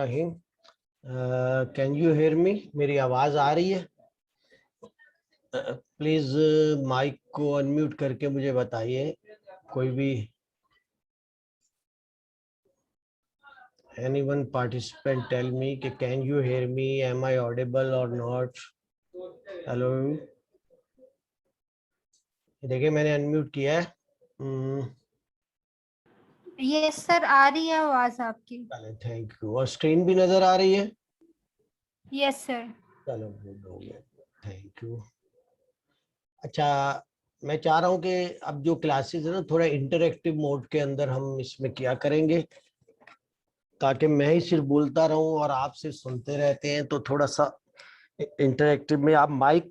Rahim. Can you hear me? मेरी आवाज आ रही है? प्लीज माइक को अनम्यूट करके मुझे बताइए। कोई भी anyone participant tell me कि can you hear me, am I audible or not? Hello, देखिए मैंने अनम्यूट किया है। यस सर, आ रही है आवाज आपकी। चलो थैंक यू। और स्क्रीन भी नजर आ रही है? Yes sir. चलो गुड हो गया, थैंक यू। अच्छा, मैं चाह रहा हूँ कि अब जो क्लासेस है ना थोड़ा इंटरेक्टिव मोड के अंदर हम इसमें किया करेंगे, ताकि मैं ही सिर्फ बोलता रहूं और आप सिर्फ सुनते रहते हैं। तो थोड़ा सा इंटरेक्टिव में आप माइक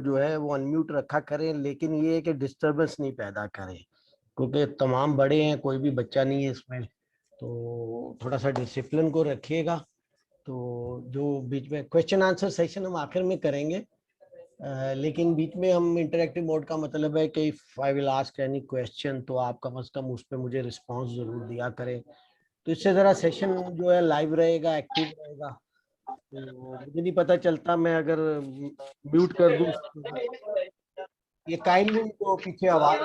जो है वो अनम्यूट रखा करें, लेकिन ये है कि डिस्टरबेंस नहीं पैदा करें, क्योंकि तमाम बड़े हैं, कोई भी बच्चा नहीं है इसमें। तो थोड़ा सा डिसिप्लिन को रखिएगा। तो जो बीच में क्वेश्चन आंसर सेशन हम आखिर में करेंगे, लेकिन बीच में हम इंटरेक्टिव मोड का मतलब है कि if I will ask any question तो आप कम से कम उस पर मुझे रिस्पांस जरूर दिया करें। तो इससे जरा सेशन जो है लाइव रहेगा, एक्टिव रहेगा। तो मुझे नहीं पता चलता, मैं अगर म्यूट कर दूं ये काइंडली तो पीछे आवाज।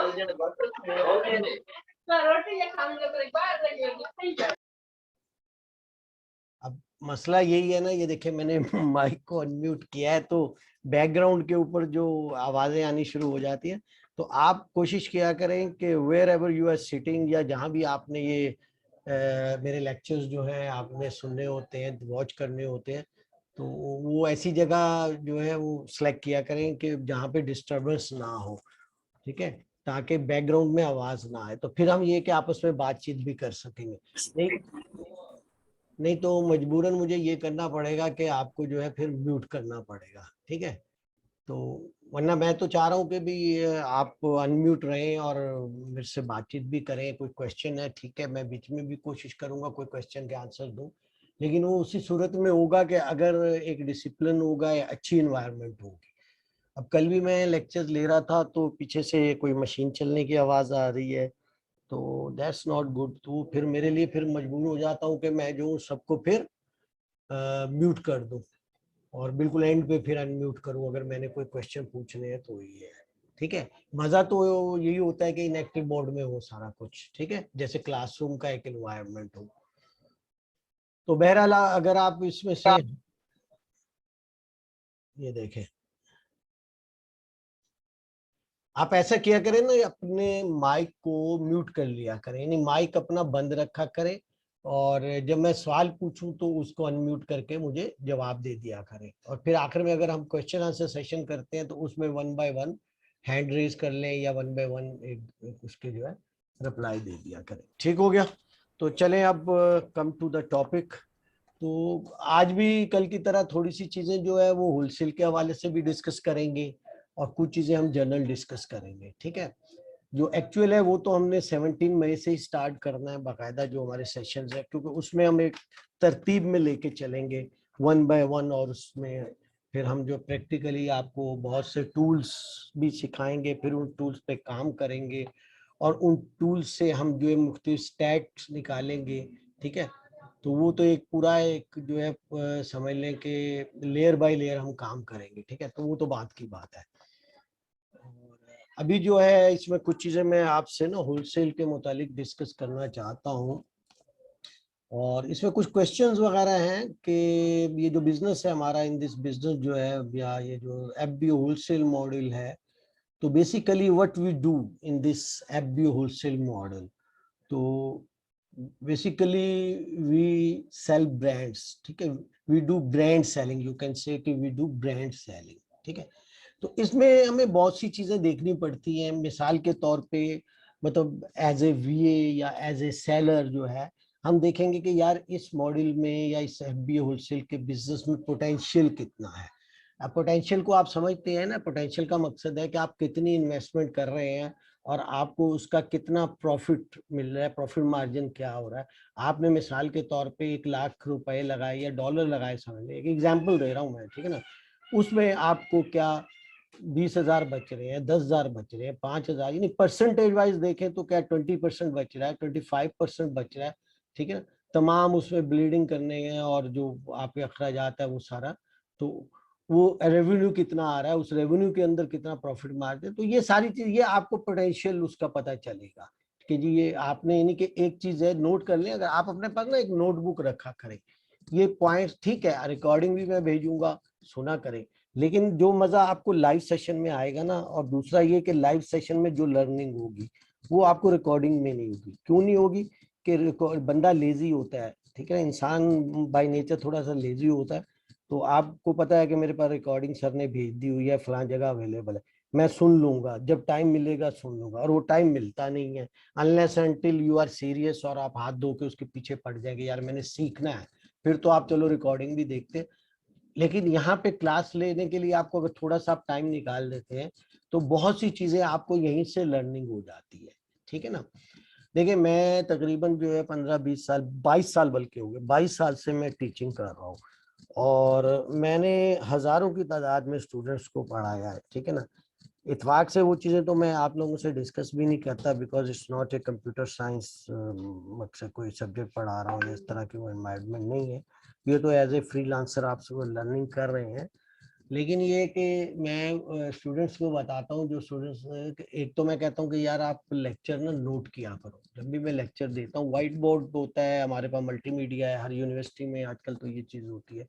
अब मसला यही है ना, ये देखिए मैंने माइक को अनम्यूट किया है तो बैकग्राउंड के ऊपर जो आवाजें आनी शुरू हो जाती हैं। तो आप कोशिश किया करें कि wherever you are sitting, या जहां भी आपने ये मेरे लेक्चर्स जो है आपने सुनने होते हैं, वॉच करने होते हैं, तो वो ऐसी जगह जो है वो सिलेक्ट किया करें कि जहाँ पे डिस्टरबेंस ना हो, ठीक है, ताकि बैकग्राउंड में आवाज ना आए। तो फिर हम ये कि आपस में बातचीत भी कर सकेंगे। नहीं तो मजबूरन मुझे ये करना पड़ेगा कि आपको जो है फिर म्यूट करना पड़ेगा, ठीक है। तो वरना मैं तो चाह रहा हूँ कि भी आप अनम्यूट रहें और मेरे से बातचीत भी करें। कोई क्वेश्चन है ठीक है, मैं बीच में भी कोशिश करूंगा कोई क्वेश्चन के आंसर दूं, लेकिन वो उसी सूरत में होगा कि अगर एक डिसिप्लिन होगा या अच्छी इन्वायरमेंट होगी। अब कल भी मैं लेक्चर ले रहा था तो पीछे से कोई मशीन चलने की आवाज आ रही है, तो दैट्स नॉट गुड। तो फिर मेरे लिए फिर मजबूर हो जाता हूँ कि मैं जो सबको फिर म्यूट कर दूं और बिल्कुल एंड पे फिर अनम्यूट करूं अगर मैंने कोई क्वेश्चन पूछने हैं तो। ये है, ठीक है। मजा तो यही होता है कि इनएक्टिव मोड में हो सारा कुछ, ठीक है, जैसे क्लासरूम का एक एनवायरनमेंट हो। तो बहरहाल अगर आप इसमें से ये देखें, आप ऐसा किया करें ना, अपने माइक को म्यूट कर लिया करें, यानी माइक अपना बंद रखा करें, और जब मैं सवाल पूछूं तो उसको अनम्यूट करके मुझे जवाब दे दिया करें। और फिर आखिर में अगर हम क्वेश्चन आंसर सेशन करते हैं तो उसमें one by one hand raise कर लें या वन बाय वन एक उसके जो है रिप्लाई दे दिया करें। ठीक हो गया? तो चलें अब कम टू द टॉपिक। तो आज भी कल की तरह थोड़ी सी चीजें जो है वो होलसेल के हवाले से भी डिस्कस करेंगे और कुछ चीजें हम जनरल डिस्कस करेंगे, ठीक है। जो एक्चुअल है वो तो हमने 17 मई से ही स्टार्ट करना है बाकायदा, जो हमारे सेशंस है, क्योंकि उसमें हम एक तरतीब में लेके चलेंगे वन बाय वन। और उसमें फिर हम जो प्रैक्टिकली आपको बहुत से टूल्स भी सिखाएंगे, फिर उन टूल्स पे काम करेंगे और उन टूल्स से हम जो है मुख्तलिफ स्टैट्स निकालेंगे, ठीक है। तो वो तो एक पूरा एक जो है समझ लें कि लेयर बाय लेयर हम काम करेंगे, ठीक है। तो वो तो बात की बात है। अभी जो है इसमें कुछ चीजें मैं आपसे ना होलसेल के मुतालिक डिस्कस करना चाहता हूँ, और इसमें कुछ क्वेश्चंस वगैरह हैं कि ये जो बिजनेस है हमारा, इन दिस बिजनेस जो है, या ये जो एफबीओ होलसेल मॉडल है, तो basically what we do in this FBO wholesale model. तो बेसिकली वी सेल ब्रांड्स, ठीक है, we do brand selling, you can say कि वी डू ब्रांड सेलिंग, ठीक है। तो इसमें हमें बहुत सी चीजें देखनी पड़ती हैं। मिसाल के तौर पे मतलब एज ए वीए या एज ए सेलर जो है, हम देखेंगे कि यार इस मॉडल में या इस एफबीओ होलसेल के बिजनेस में पोटेंशियल कितना है। अब पोटेंशियल को आप समझते हैं ना, पोटेंशियल का मकसद है कि आप कितनी इन्वेस्टमेंट कर रहे हैं और आपको उसका कितना प्रॉफिट मिल रहा है, प्रॉफिट मार्जिन क्या हो रहा है। आपने मिसाल के तौर पे 1 लाख रुपए लगाए या डॉलर लगाए, समझ लें, एक एग्जाम्पल दे रहा हूँ मैं, ठीक है ना। उसमें आपको क्या 20,000 बच रहे हैं, 10,000 बच रहे हैं, 5,000, यानी परसेंटेज वाइज देखें तो क्या 20% बच रहा है, 25% बच रहा है, ठीक है। तमाम उसमें ब्लीडिंग करने हैं और जो आपके अखराजात है वो सारा, तो वो रेवेन्यू कितना आ रहा है, उस रेवेन्यू के अंदर कितना प्रॉफिट मार्जिन है, तो ये सारी चीज, ये आपको पोटेंशियल उसका पता चलेगा कि जी ये आपने, यानी कि एक चीज है नोट कर लें, अगर आप अपने पास ना एक नोटबुक रखा करें, ये पॉइंट्स ठीक है, रिकॉर्डिंग भी मैं भेजूंगा, सुना करें, लेकिन जो मजा आपको लाइव सेशन में आएगा ना, और दूसरा ये कि लाइव सेशन में जो लर्निंग होगी वो आपको रिकॉर्डिंग में नहीं होगी। क्यों नहीं होगी? कि बंदा लेजी होता है, ठीक है, इंसान बाय नेचर थोड़ा सा लेजी होता है, तो आपको पता है कि मेरे पास रिकॉर्डिंग सर ने भेज दी हुई है, फलां जगह अवेलेबल है, मैं सुन लूंगा, जब टाइम मिलेगा सुन लूंगा, और वो टाइम मिलता नहीं है unless until you are serious और आप हाथ धो के उसके पीछे पड़ जाएंगे, यार मैंने सीखना है, फिर तो आप चलो रिकॉर्डिंग भी देखते। लेकिन यहाँ पे क्लास लेने के लिए आपको अगर थोड़ा सा आप टाइम निकाल देते हैं तो बहुत सी चीजें आपको यहीं से लर्निंग हो जाती है, ठीक है ना। देखिए मैं तकरीबन जो है 15-20 साल, 22 साल बल्कि हो गए, 22 साल से मैं टीचिंग कर रहा हूँ, और मैंने हजारों की तादाद में स्टूडेंट्स को पढ़ाया है, ठीक है ना। इत्फाक से वो चीज़ें तो मैं आप लोगों से डिस्कस भी नहीं करता, because it's not a computer science, मतलब कोई सब्जेक्ट पढ़ा रहा हूँ या इस तरह की वो एनवायरनमेंट नहीं है, ये तो एज ए फ्रीलांसर आप सब लर्निंग कर रहे हैं। लेकिन ये कि मैं स्टूडेंट्स को बताता हूँ, जो स्टूडेंट्स, एक तो मैं कहता हूँ कि यार आप लेक्चर ना नोट किया करो, जब भी मैं लेक्चर देता हूँ, व्हाइट बोर्ड होता है हमारे पास, मल्टीमीडिया है हर यूनिवर्सिटी में आजकल, तो ये चीज़ होती है,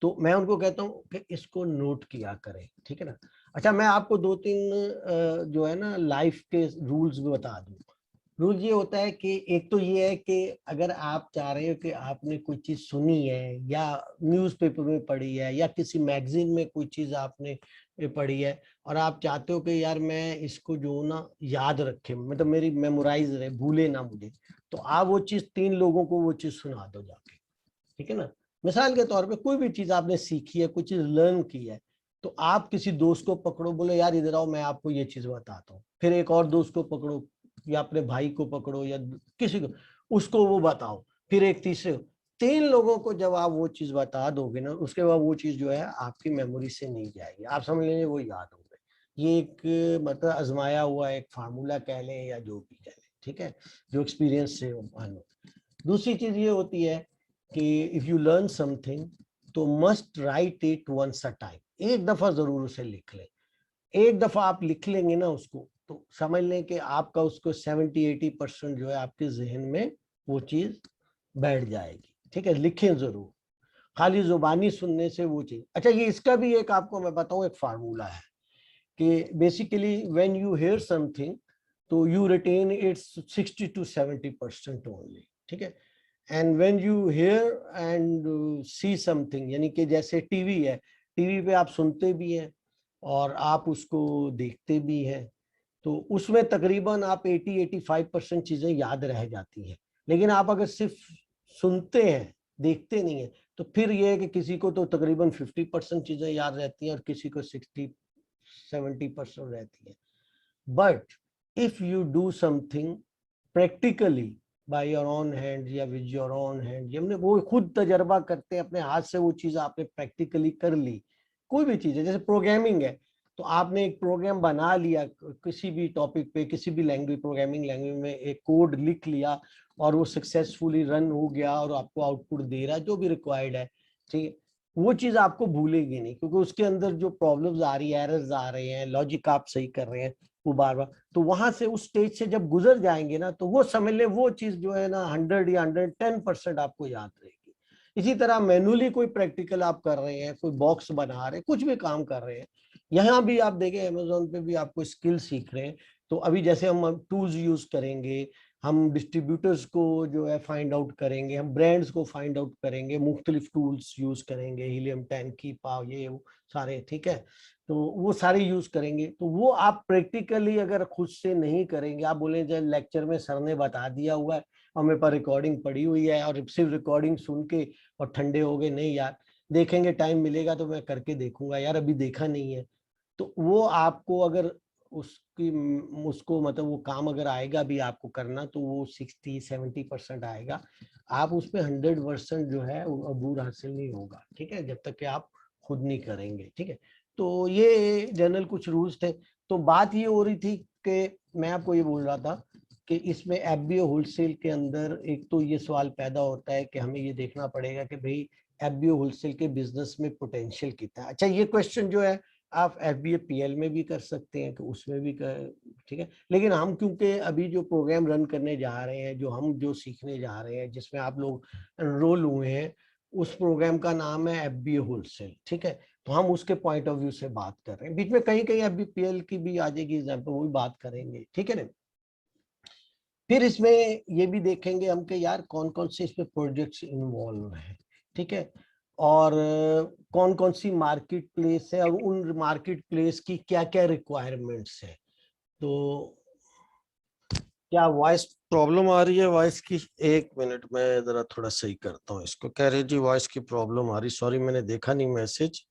तो मैं उनको कहता हूँ कि इसको नोट किया करें, ठीक है ना। अच्छा मैं आपको 2-3 जो है ना लाइफ के रूल्स भी बता दूं। रूल ये होता है कि एक तो ये है कि अगर आप चाह रहे हो कि आपने कोई चीज सुनी है या न्यूज़पेपर में पढ़ी है या किसी मैगजीन में कोई चीज आपने पढ़ी है, और आप चाहते हो कि यार मैं इसको जो ना याद रखे, मतलब मेरी मेमोराइज रहे, भूले ना मुझे, तो आप वो चीज 3 लोगों को वो चीज सुना दो जाके, ठीक है ना। मिसाल के तौर पे कोई भी चीज आपने सीखी है, कुछ चीज लर्न की है, तो आप किसी दोस्त को पकड़ो, बोले यार इधर आओ मैं आपको ये चीज बताता हूँ, फिर एक और दोस्त को पकड़ो या अपने भाई को पकड़ो या किसी को, उसको वो बताओ, फिर एक तीसरे को, 3 लोगों को जब आप वो चीज बता दोगे ना, उसके बाद वो चीज जो है आपकी मेमोरी से नहीं जाएगी, आप समझ लेंगे वो याद हो गए। ये एक मतलब आजमाया हुआ एक फार्मूला कह लें या जो भी कह लें, ठीक है, जो एक्सपीरियंस से मानो। दूसरी चीज ये होती है कि इफ यू लर्न समथिंग तो must write it once a time, एक दफा जरूर उसे लिख लें। एक दफा आप लिख लेंगे ना उसको, तो समझ लें कि आपका उसको 70-80% जो है आपके जहन में वो चीज बैठ जाएगी, ठीक है। लिखें जरूर, खाली जुबानी सुनने से वो चीज। अच्छा ये इसका भी एक आपको मैं बताऊं एक फार्मूला है कि basically when you hear something तो यू रिटेन इट्स 60-70% ओनली, ठीक है। And when you hear and see something, यानी कि जैसे टीवी है, टीवी पे आप सुनते भी हैं और आप उसको देखते भी हैं, तो उसमें तकरीबन आप 80-85% चीजें याद रह जाती हैं। लेकिन आप अगर सिर्फ सुनते हैं, देखते नहीं है, तो फिर यह है कि किसी को तो तकरीबन 50% चीजें याद रहती हैं और किसी को 60-70% रहती है। But if you do something practically by your own hand या विद योर ओन हैंड, हमने वो खुद तजर्बा करते हैं अपने हाथ से, वो चीज आपने प्रैक्टिकली कर ली, कोई भी चीज है, जैसे प्रोग्रामिंग है, तो आपने एक प्रोग्राम बना लिया किसी भी टॉपिक पे, किसी भी लैंग्वेज, प्रोग्रामिंग लैंग्वेज में एक कोड लिख लिया और वो सक्सेसफुली रन हो गया और आपको आउटपुट दे रहा है जो भी रिक्वायर्ड है, ठीक है। वो चीज आपको भूलेगी नहीं, क्योंकि उसके अंदर जो प्रॉब्लम्स आ रही है, एरर्स आ रहे हैं, लॉजिक आप सही कर रहे हैं, वो बार बार, तो वहां से उस स्टेज से जब गुजर जाएंगे ना, तो वो समझ ले वो चीज जो है ना 100 या 110% आपको याद रहेगी। इसी तरह मैनुअली कोई प्रैक्टिकल आप कर रहे हैं, कोई बॉक्स बना रहे हैं, कुछ भी काम कर रहे हैं, यहाँ भी आप देखें अमेजोन पे भी आपको स्किल सीख रहे हैं, तो अभी जैसे हम टूल्स यूज करेंगे, हम डिस्ट्रीब्यूटर्स को जो है फाइंड आउट करेंगे, हम ब्रांड्स को फाइंड आउट करेंगे, मुख्तलिफ टूल्स यूज करेंगे, हीलियम 10 की पाव ये वो सारे, ठीक है, तो वो सारे यूज करेंगे। तो वो आप प्रैक्टिकली अगर खुद से नहीं करेंगे, आप बोले जब लेक्चर में सर ने बता दिया हुआ है और मेरे पास रिकॉर्डिंग पड़ी हुई है और सिर्फ रिकॉर्डिंग सुन के और ठंडे हो गए, नहीं यार देखेंगे, टाइम मिलेगा तो मैं करके देखूंगा, यार अभी देखा नहीं है, तो वो आपको अगर उसकी उसको मतलब वो काम अगर आएगा भी आपको करना, तो वो 60-70% आएगा, आप उस पर 100% जो है अबूर हासिल नहीं होगा, ठीक है, जब तक कि आप खुद नहीं करेंगे, ठीक है। तो ये जनरल कुछ रूल्स थे। तो बात ये हो रही थी कि मैं आपको ये बोल रहा था कि इसमें एफबीओ होलसेल के अंदर एक तो ये सवाल पैदा होता है कि हमें ये देखना पड़ेगा कि भाई एफबीओ होलसेल के बिजनेस में पोटेंशियल कितना है। अच्छा, ये क्वेश्चन जो है आप एफबीए पीएल में भी कर सकते हैं कि उसमें भी कर, ठीक है। लेकिन हम क्योंकि अभी जो प्रोग्राम रन करने जा रहे हैं, जो सीखने जा रहे हैं, जिसमें आप लोग एनरोल हुए हैं, उस प्रोग्राम का नाम है एफबीए होलसेल, ठीक है। तो हम उसके पॉइंट ऑफ व्यू से बात कर रहे हैं। बीच में कहीं कहीं एफबीए पीएल की भी आ जाएगी एग्जाम्पल, वो भी बात करेंगे, ठीक है ना। फिर इसमें ये भी देखेंगे हम कि यार कौन कौन से इसमें प्रोजेक्ट्स इन्वॉल्व हैं, ठीक है, और कौन कौन सी मार्केट प्लेस है और उन मार्केट प्लेस की क्या क्या रिक्वायरमेंट्स है। तो क्या वॉइस प्रॉब्लम आ रही है वॉइस की? एक मिनट में जरा थोड़ा सही करता हूँ इसको। कह रहे जी वॉइस की प्रॉब्लम आ रही, सॉरी मैंने देखा नहीं मैसेज।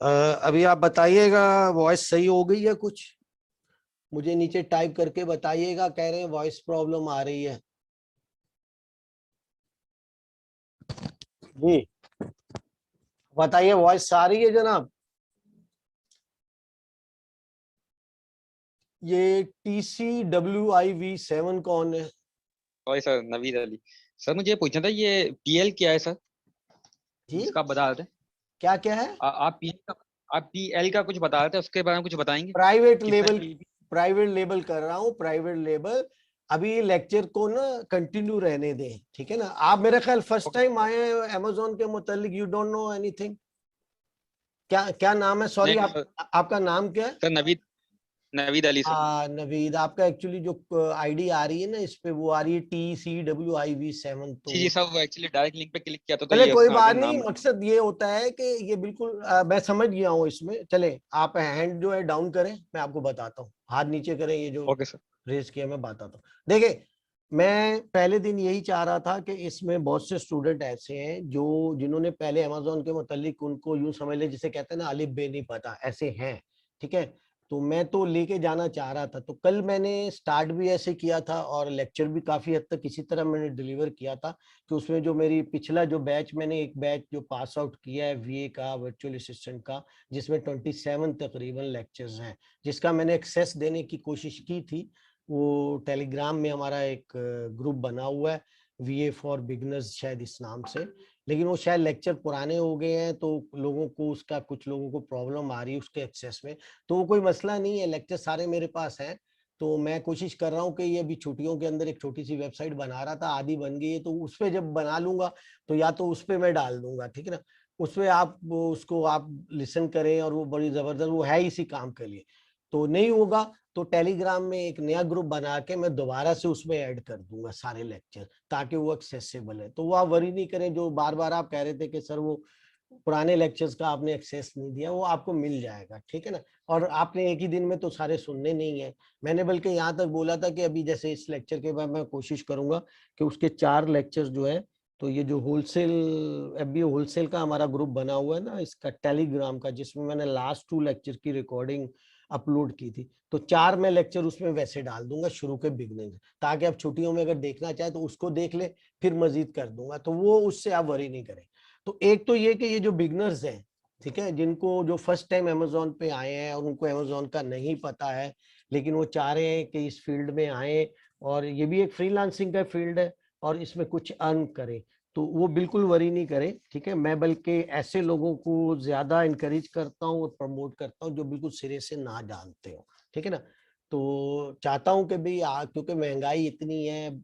अभी आप बताइएगा वॉइस सही हो गई है कुछ, मुझे नीचे टाइप करके बताइएगा। कह रहे हैं वॉइस प्रॉब्लम आ रही है जी, बताइए वॉइस आ रही है जनाब? ये TCWIV7 कौन है? Sorry sir, Naveed Ali. Sir मुझे पूछना था, ये पीएल क्या है सर, जी जिसका आप बता रहे थे? क्या क्या है? आप पीएल का, आप पीएल का कुछ बता रहे थे, उसके बारे में कुछ बताएंगे? प्राइवेट कितना लेबल, प्राइवेट लेबल कर रहा हूँ, प्राइवेट लेबल। अभी लेक्चर को ना कंटिन्यू रहने दें, ठीक है ना। आप मेरा ख्याल फर्स्ट टाइम आए हैं अमेजोन के मुतालिक, यू डोंट नो एनीथिंग। क्या क्या नाम है, सॉरी नहीं आप सर, आपका नाम क्या है? Sir Naveed, Naveed Ali sir. नवीद। आपका एक्चुअली जो आईडी आ रही है ना इस पे, वो आ रही है TCWIV7। जी तो जी सर, वो एक्चुअली डायरेक्ट लिंक पे क्लिक किया था तो चले ये कोई उसमें आ गया बात नहीं, नाम। मकसद ये होता है कि ये बिल्कुल मैं समझ गया हूँ इसमें। चले आप हैंड जो है डाउन करें, मैं आपको बताता हूँ। हाथ नीचे करें, ये जो ओके सर। रेज किया मैं बताता हूँ। देखिए, मैं पहले दिन यही चाह रहा था कि इसमें बहुत से स्टूडेंट ऐसे हैं जो जिन्होंने पहले अमेजोन के मुतालिक, उनको यूं समझ ले जिसे कहते हैं ना अलिफ बे नहीं पता, ऐसे हैं, ठीक है। तो मैं तो लेके जाना चाह रहा था। तो कल मैंने स्टार्ट भी ऐसे किया था और लेक्चर भी काफी हद तक इसी तरह मैंने डिलीवर किया था कि उसमें जो मेरी पिछला जो बैच, मैंने एक बैच जो पास आउट किया है वीए का, वर्चुअल असिस्टेंट का, जिसमें 27 तकरीबन लेक्चर्स हैं, जिसका मैंने एक्सेस देने की कोशिश की थी। वो टेलीग्राम में हमारा एक ग्रुप बना हुआ है, वीए फॉर बिगनर्स शायद इस नाम से। लेकिन वो शायद लेक्चर पुराने हो गए हैं तो लोगों को उसका, कुछ लोगों को प्रॉब्लम आ रही है उसके एक्सेस में। तो वो कोई मसला नहीं है, लेक्चर सारे मेरे पास हैं। तो मैं कोशिश कर रहा हूँ कि ये अभी छुट्टियों के अंदर एक छोटी सी वेबसाइट बना रहा था, आधी बन गई है, तो उस पर जब बना लूंगा तो या तो उस पर मैं डाल दूंगा, ठीक है ना। उस पर आप उसको आप लिसन करें, और वो बड़ी जबरदस्त, वो है इसी काम के लिए। तो नहीं होगा तो टेलीग्राम में एक नया ग्रुप बना के मैं दोबारा से उसमें ऐड कर दूंगा सारे लेक्चर, ताकि वो एक्सेसिबल है। तो वो आप वरी नहीं करें, जो बार बार आप कह रहे थे कि सर वो पुराने लेक्चर्स का आपने एक्सेस नहीं दिया, वो आपको मिल जाएगा, ठीक है ना। और आपने एक ही दिन में तो सारे सुनने नहीं है। मैंने बल्कि यहाँ तक बोला था कि अभी जैसे इस लेक्चर के बाद मैं कोशिश करूंगा कि उसके 4 लेक्चर्स जो है, तो ये जो होलसेल एफबीओ होलसेल का हमारा ग्रुप बना हुआ है ना इसका टेलीग्राम का, जिसमें मैंने लास्ट 2 लेक्चर की रिकॉर्डिंग अपलोड की थी, तो 4 मैं लेक्चर उसमें वैसे डाल दूंगा शुरू के बिगनिंग, ताकि आप छुट्टियों में अगर देखना चाहे तो उसको देख ले, फिर मजीद कर दूंगा। तो वो उससे आप वरी नहीं करें। तो एक तो ये कि ये जो बिगनर्स हैं, ठीक है, जिनको जो फर्स्ट टाइम अमेजोन पे आए हैं और उनको अमेजोन का नहीं पता है, लेकिन वो चाह रहे हैं कि इस फील्ड में आए, और ये भी एक फ्रीलांसिंग का फील्ड है और इसमें कुछ अर्न करें, तो वो बिल्कुल वरी नहीं करें, ठीक है। मैं बल्कि ऐसे लोगों को ज्यादा इंकरेज करता हूँ और प्रमोट करता हूँ जो बिल्कुल सिरे से ना जानते हो, ठीक है ना। तो चाहता हूँ कि भाई क्योंकि महंगाई इतनी है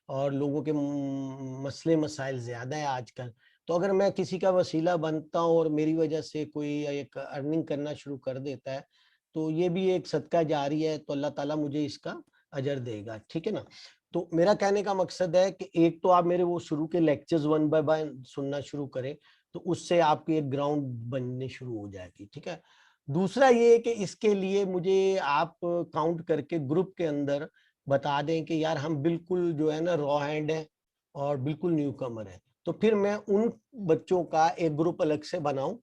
और लोगों के मसले मसाइल ज्यादा है आजकल, तो अगर मैं किसी का वसीला बनता हूँ और मेरी वजह से कोई एक अर्निंग करना शुरू कर देता है, तो ये भी एक सदका जारी है, तो अल्लाह ताला मुझे इसका अजर देगा, ठीक है ना। तो मेरा कहने का मकसद है कि एक तो आप मेरे वो शुरू के लेक्चर्स 1 बाय 1 सुनना शुरू करें, तो उससे आपकी एक ग्राउंड बननी शुरू हो जाएगी, ठीक है। दूसरा ये है कि इसके लिए मुझे आप काउंट करके ग्रुप के अंदर बता दें कि यार हम बिल्कुल जो है ना रॉ हैंड है और बिल्कुल न्यू कमर है, तो फिर मैं उन बच्चों का एक ग्रुप अलग से बनाऊं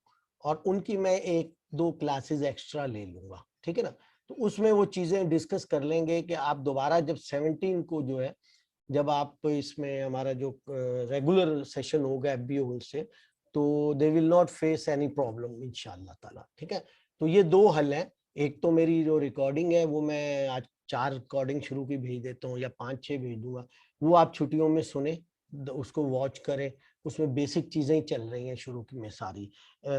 और उनकी मैं 1-2 क्लासेस एक्स्ट्रा ले लूंगा, ठीक है ना। तो उसमें वो चीजें डिस्कस कर लेंगे कि आप दोबारा जब 17 को जो है, जब आप इसमें हमारा जो रेगुलर सेशन होगा एफबीओ से, तो they will not face any problem इंशाल्लाह ताला, ठीक है। तो ये 2 हल हैं। एक तो मेरी जो रिकॉर्डिंग है वो मैं आज 4 रिकॉर्डिंग शुरू की भेज देता हूँ या 5-6 भेज दूंगा, वो आप छुट्टियों में सुने, उसको वॉच करें। उसमें बेसिक चीजें ही चल रही हैं शुरू की में सारी।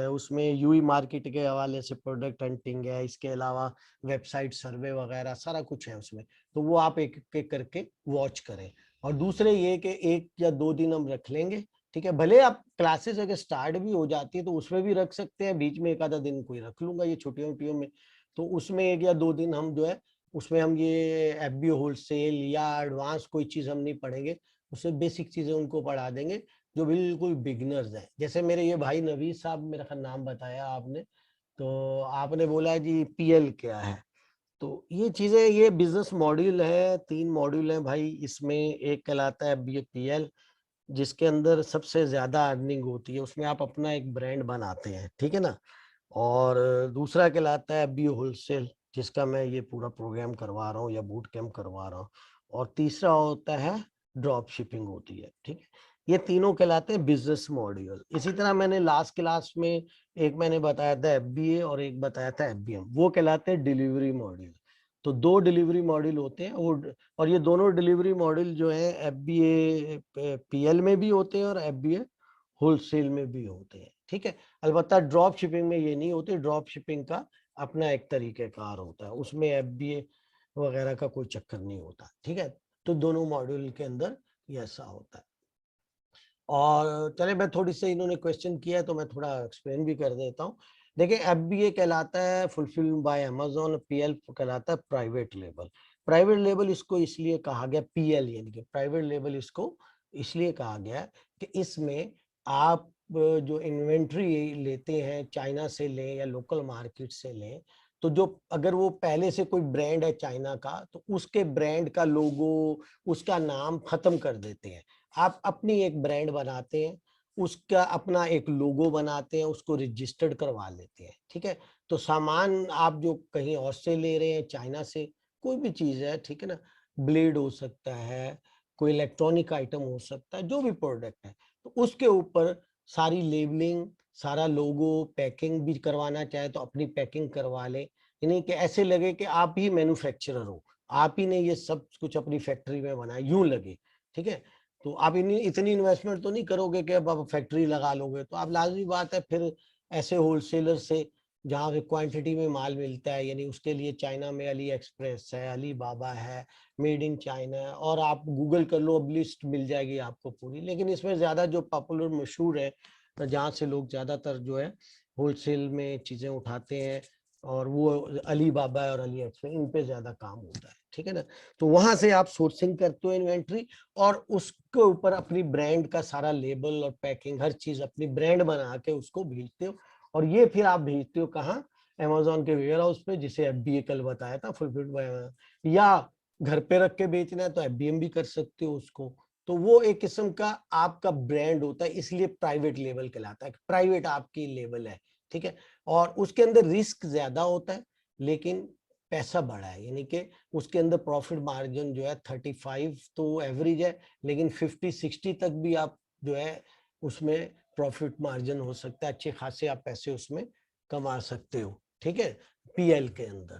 उसमें यूई मार्केट के हवाले से प्रोडक्ट हंटिंग है, इसके अलावा वेबसाइट सर्वे वगैरह सारा कुछ है उसमें। तो वो आप एक एक करके वॉच करें। और दूसरे ये कि 1 या 2 दिन हम रख लेंगे, ठीक है। भले आप क्लासेस अगर स्टार्ट भी हो जाती है तो उसमें भी रख सकते हैं, बीच में एक आधा दिन कोई रख लूंगा ये छुट्टियों में। तो उसमें 1 या 2 दिन हम जो है उसमें हम ये एफबीओ होलसेल या एडवांस कोई चीज हम नहीं पढ़ेंगे, उससे बेसिक चीजें उनको पढ़ा देंगे जो बिल्कुल बिगिनर्स हैं। जैसे मेरे ये भाई नवीद साहब, मेरा नाम बताया आपने, तो आपने बोला जी पीएल क्या है। तो ये चीजें, ये बिजनेस मॉड्यूल है, 3 मॉड्यूल है भाई इसमें। एक कहलाता है बीपीएल, जिसके अंदर सबसे ज्यादा अर्निंग होती है, उसमें आप अपना एक ब्रांड बनाते हैं, ठीक है ना। और दूसरा कहलाता है बी होलसेल, जिसका मैं ये पूरा प्रोग्राम करवा रहा हूँ या बूट कैंप करवा रहा हूँ। और तीसरा होता है ड्रॉप शिपिंग होती है, ठीक है। ये तीनों कहलाते हैं बिजनेस मॉड्यूल। इसी तरह मैंने लास्ट क्लास में एक मैंने बताया था एफबीए और एक बताया था एफबीएम, वो कहलाते हैं डिलीवरी मॉड्यूल। तो 2 डिलीवरी मॉड्यूल होते हैं और ये दोनों डिलीवरी मॉड्यूल जो है एफबीए पीएल में भी होते हैं और एफबीए होलसेल में भी होते हैं, ठीक है। अलबत्ता ड्रॉप शिपिंग में ये नहीं होती, ड्रॉप शिपिंग का अपना एक तरीकेकार होता है, उसमें एफबीए वगैरह का कोई चक्कर नहीं होता, ठीक है। तो दोनों मॉड्यूल के अंदर ये ऐसा होता है। और चले, मैं थोड़ी सी, इन्होंने क्वेश्चन किया है तो मैं थोड़ा एक्सप्लेन भी कर देता हूँ। देखिए एफबीए कहलाता है फुलफिल्ड बाय अमेज़न, पीएल कहलाता है प्राइवेट लेबल। प्राइवेट लेबल इसको इसलिए कहा गया, पीएल यानी कि प्राइवेट लेबल इसको इसलिए कहा गया कि इसमें आप जो इन्वेंट्री लेते हैं, चाइना से लें या लोकल मार्केट से लें, तो जो अगर वो पहले से कोई ब्रांड है चाइना का, तो उसके ब्रांड का लोगो, उसका नाम खत्म कर देते हैं। आप अपनी एक ब्रांड बनाते हैं, उसका अपना एक लोगो बनाते हैं, उसको रजिस्टर्ड करवा लेते हैं, ठीक है। तो सामान आप जो कहीं और से ले रहे हैं, चाइना से, कोई भी चीज है, ठीक है ना, ब्लेड हो सकता है, कोई इलेक्ट्रॉनिक आइटम हो सकता है, जो भी प्रोडक्ट है, तो उसके ऊपर सारी लेबलिंग, सारा लोगो, पैकिंग भी करवाना चाहे तो अपनी पैकिंग करवा ले, यानी कि ऐसे लगे कि आप ही मैन्युफैक्चरर हो, आप ही ने ये सब कुछ अपनी फैक्ट्री में बनाया, यूं लगे, ठीक है। तो आप इतनी इन्वेस्टमेंट तो नहीं करोगे कि अब आप फैक्ट्री लगा लोगे, तो आप लाजमी बात है फिर ऐसे होलसेलर से जहाँ पे क्वांटिटी में माल मिलता है, यानी उसके लिए चाइना में अली एक्सप्रेस है, अली बाबा है, मेड इन चाइना है, और आप गूगल कर लो, अब लिस्ट मिल जाएगी आपको पूरी। लेकिन इसमें ज्यादा जो पॉपुलर मशहूर है, जहाँ से लोग ज्यादातर जो है होलसेल में चीजें उठाते हैं, और वो अली बाबा और अली एक्सप्रेस, इन पे ज्यादा काम होता है, ठीक है ना। तो वहां से आप सोर्सिंग करते हो इन्वेंट्री, और उसके ऊपर अपनी ब्रांड का सारा लेबल और पैकिंग, हर चीज अपनी ब्रांड बना के उसको भेजते हो। और ये फिर आप भेजते हो कहाँ, अमेज़न के वेयर हाउस पे, जिसे एफबीए कल बताया था, फुलफिल्ड बाय, या घर पे रख के बेचना है तो एफबीएम भी कर सकते हो उसको। तो वो एक किस्म का आपका ब्रांड होता है, इसलिए प्राइवेट लेबल कहलाता है, प्राइवेट आपकी लेबल है, ठीक है। और उसके अंदर रिस्क ज्यादा होता है, लेकिन पैसा बड़ा है, यानी कि उसके अंदर प्रॉफिट मार्जिन जो है 35 तो एवरेज है, लेकिन 50-60 तक भी आप जो है उसमें प्रॉफिट मार्जिन हो सकता है, अच्छे खासे आप पैसे उसमें कमा सकते हो, ठीक है, पीएल के अंदर।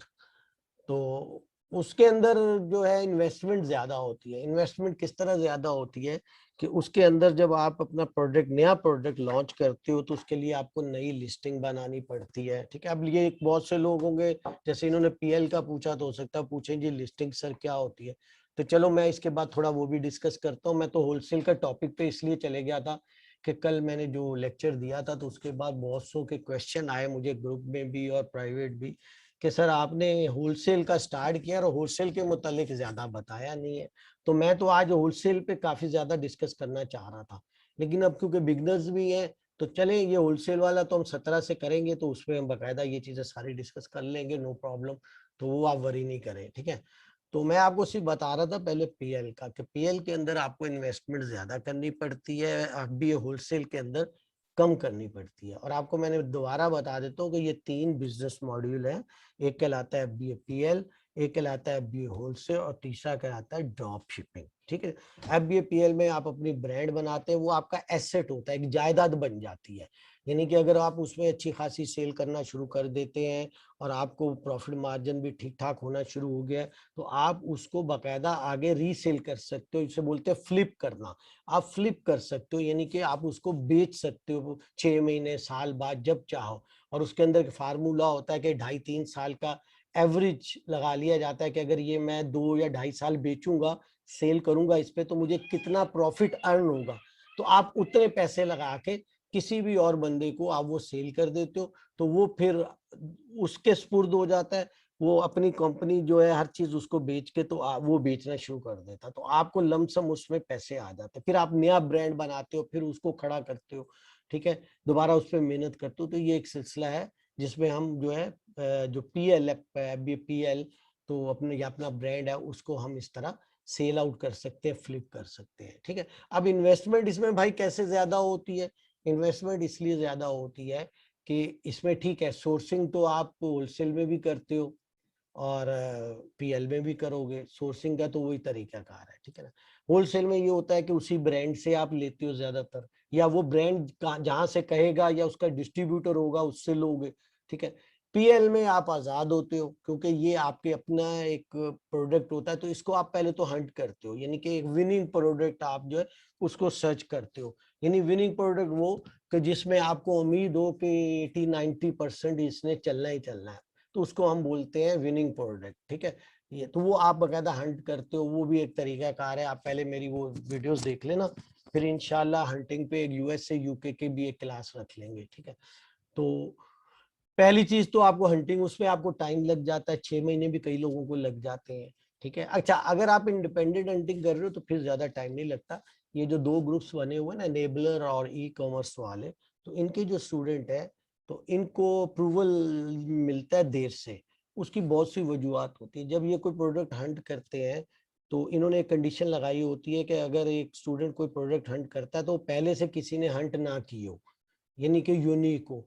तो उसके अंदर जो है इन्वेस्टमेंट ज्यादा होती है। इन्वेस्टमेंट किस तरह ज्यादा होती है कि उसके अंदर जब आप अपना प्रोडक्ट, नया प्रोडक्ट लॉन्च करते हो, तो उसके लिए आपको नई लिस्टिंग बनानी पड़ती है, ठीक है। अब ये बहुत से लोग होंगे, जैसे इन्होंने पीएल का पूछा, तो हो सकता है पूछें जी लिस्टिंग सर क्या होती है। तो चलो मैं इसके बाद थोड़ा वो भी डिस्कस करता हूँ। मैं तो होलसेल का टॉपिक पे इसलिए चले गया था कि कल मैंने जो लेक्चर दिया था, तो उसके बाद बहुत सौ के क्वेश्चन आए मुझे, ग्रुप में भी और प्राइवेट भी, कि सर आपने होलसेल का स्टार्ट किया और होलसेल के मुतालिक ज्यादा बताया नहीं है। तो मैं तो आज होलसेल पे काफी ज्यादा डिस्कस करना चाह रहा था, लेकिन अब क्योंकि बिगनर्स भी हैं, तो चले ये होलसेल वाला तो हम 17 से करेंगे, तो उसमें हम बकायदा ये चीजें सारी डिस्कस कर लेंगे, नो प्रॉब्लम। तो वो आप वरी नहीं करें, ठीक है। तो मैं आपको सिर्फ बता रहा था पहले पीएल का, कि पीएल के अंदर आपको इन्वेस्टमेंट ज्यादा करनी पड़ती है, अभी होलसेल के अंदर कम करनी पड़ती है। और आपको मैंने दोबारा बता देता हूँ कि ये 3 बिजनेस मॉड्यूल है। एक कहलाता है एफबीएपीएल, एक कहलाता है एफबीए होलसेल, और तीसरा कहलाता है ड्रॉप शिपिंग, ठीक है। एफबीएपीएल में आप अपनी ब्रांड बनाते हैं, वो आपका एसेट होता है, एक जायदाद बन जाती है। यानी कि अगर आप उसमें अच्छी खासी सेल करना शुरू कर देते हैं और आपको प्रॉफिट मार्जिन भी ठीक ठाक होना शुरू हो गया है, तो आप उसको बाकायदा आगे रीसेल कर सकते हो। इसे बोलते हैं फ्लिप करना। आप फ्लिप कर सकते हो, यानी कि आप उसको बेच सकते हो 6 महीने साल बाद जब चाहो। और उसके अंदर फार्मूला होता है कि 2.5-3 साल का एवरेज लगा लिया जाता है कि अगर ये मैं 2 या 2.5 साल बेचूंगा, सेल करूंगा इस पे, तो मुझे कितना प्रॉफिट अर्न होगा। तो आप उतने पैसे लगा के किसी भी और बंदे को आप वो सेल कर देते हो, तो वो फिर उसके स्पुर्द हो जाता है। वो अपनी कंपनी जो है हर चीज उसको बेच के तो वो बेचना शुरू कर देता, तो आपको लमसम उसमें पैसे आ जाते। फिर आप नया ब्रांड बनाते हो, फिर उसको खड़ा करते हो, ठीक है, दोबारा उस पर मेहनत करते हो। तो ये एक सिलसिला है जिसमें हम जो है जो पीएल है, पीएल, तो अपने या अपना ब्रांड है उसको हम इस तरह सेल आउट कर सकते हैं, फ्लिप कर सकते हैं, ठीक है। अब इन्वेस्टमेंट इसमें भाई कैसे ज्यादा होती है? इन्वेस्टमेंट इसलिए ज्यादा होती है कि इसमें ठीक है, सोर्सिंग तो आप होलसेल में भी करते हो और पीएल में भी करोगे। सोर्सिंग का तो वही तरीकाकार है, ठीक है ना। होलसेल में ये होता है कि उसी ब्रांड से आप लेते हो ज्यादातर, या वो ब्रांड जहां से कहेगा या उसका डिस्ट्रीब्यूटर होगा उससे लोगे, ठीक है। पीएल में आप आजाद होते हो क्योंकि ये आपके अपना एक प्रोडक्ट होता है, तो इसको आप पहले तो हंट करते हो, यानी कि एक विनिंग प्रोडक्ट आप जो है उसको सर्च करते हो। यानी विनिंग प्रोडक्ट वो कि जिसमें आपको उम्मीद हो कि 80-90% इसने चलना ही चलना है, तो उसको हम बोलते हैं विनिंग प्रोडक्ट, ठीक है। ये तो वो आप बकायदा हंट करते हो, वो भी एक तरीका कार है। आप पहले मेरी वो वीडियोस देख लेना, फिर इंशाल्लाह हंटिंग पे एक यूएस से यूके के भी एक क्लास रख लेंगे, ठीक है। तो पहली चीज तो आपको हंटिंग, उसमें आपको टाइम लग जाता है, 6 महीने भी कई लोगों को लग जाते हैं, ठीक है। अच्छा, अगर आप इंडिपेंडेंट हंटिंग कर रहे हो तो फिर ज्यादा टाइम नहीं लगता। ये जो 2 ग्रुप्स बने हुए ना, एनेबलर और ई कॉमर्स वाले, तो इनके जो स्टूडेंट है तो इनको अप्रूवल मिलता है देर से। उसकी बहुत सी वजूहत होती है। जब ये कोई प्रोडक्ट हंट करते हैं तो इन्होंने एक कंडीशन लगाई होती है कि अगर एक स्टूडेंट कोई प्रोडक्ट हंट करता है तो पहले से किसी ने हंट ना की हो, यानी कि यूनिक हो,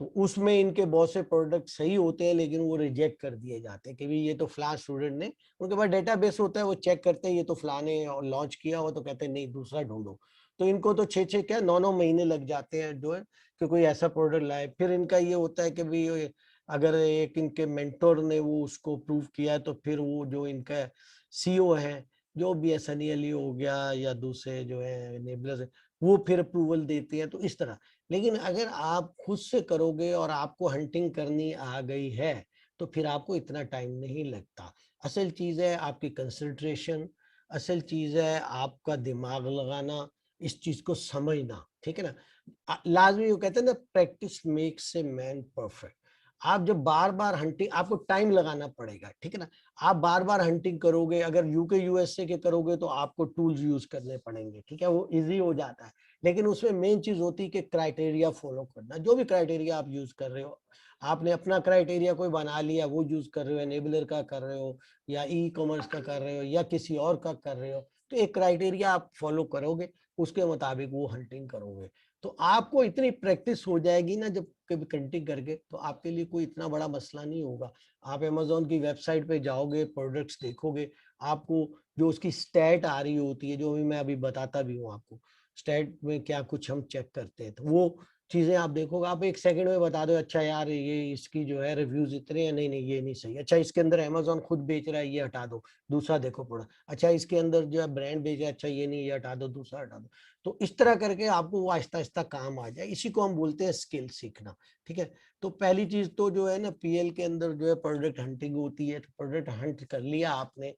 तो उसमें इनके बहुत से प्रोडक्ट सही होते हैं लेकिन वो रिजेक्ट कर दिए जाते हैं कि भाई ये तो फलां स्टूडेंट ने, उनके पास डेटाबेस होता है, वो चेक करते हैं ये तो फलां ने लॉन्च किया हुआ, तो कहते हैं नहीं दूसरा ढूंढो। तो इनको तो 6-6 क्या 9-9 महीने लग जाते हैं जो है कि कोई ऐसा प्रोडक्ट लाए। फिर इनका ये होता है कि भाई अगर एक इनके मेंटोर ने वो उसको प्रूव किया है तो फिर वो जो इनका सीईओ है, जो भी है सनी अली हो गया या दूसरे जो है एनेबलर्स है, वो फिर अप्रूवल देते हैं। तो इस तरह, लेकिन अगर आप खुद से करोगे और आपको हंटिंग करनी आ गई है तो फिर आपको इतना टाइम नहीं लगता। असल चीज है आपकी कंसंट्रेशन, असल चीज है आपका दिमाग लगाना, इस चीज को समझना, ठीक है ना। लाजमी वो कहते हैं ना, practice makes a man perfect. आप जब बार बार हंटिंग, आपको टाइम लगाना पड़ेगा, ठीक है ना। आप बार बार हंटिंग करोगे, अगर यूके यूएसए के करोगे तो आपको टूल्स यूज करने पड़ेंगे, ठीक है, वो इजी हो जाता है। लेकिन उसमें मेन चीज होती है कि क्राइटेरिया फॉलो करना। जो भी क्राइटेरिया आप यूज कर रहे हो, आपने अपना क्राइटेरिया कोई बना लिया, वो यूज कर रहे हो, एनेबलर का कर रहे हो या ई कॉमर्स का कर रहे हो या किसी और का कर रहे हो, तो एक क्राइटेरिया आप फॉलो करोगे, उसके मुताबिक वो हंटिंग करोगे, तो आपको इतनी प्रैक्टिस हो जाएगी ना जब कभी हंटिंग करके, तो आपके लिए कोई इतना बड़ा मसला नहीं होगा। आप अमेजोन की वेबसाइट पे जाओगे, प्रोडक्ट्स देखोगे, आपको जो उसकी स्टैट आ रही होती है, जो भी मैं अभी बताता भी हूँ आपको, स्टैट में क्या कुछ हम चेक करते हैं, तो वो चीजें आप देखोगे, आप 1 सेकंड में बता दो अच्छा यार ये इसकी जो है रिव्यूज इतने हैं, नहीं नहीं ये नहीं सही, अच्छा इसके अंदर अमेजोन खुद बेच रहा है ये हटा दो, दूसरा देखो पड़ा, अच्छा इसके अंदर जो है ब्रांड बेच रहा है, अच्छा ये नहीं ये हटा दो, दूसरा हटा दो। तो इस तरह करके आपको वो आहिस्ता आहिस्ता काम आ जाए, इसी को हम बोलते हैं स्किल सीखना, ठीक है। तो पहली चीज तो जो है ना, पीएल के अंदर जो है प्रोडक्ट हंटिंग होती है, तो प्रोडक्ट हंट कर लिया आपने,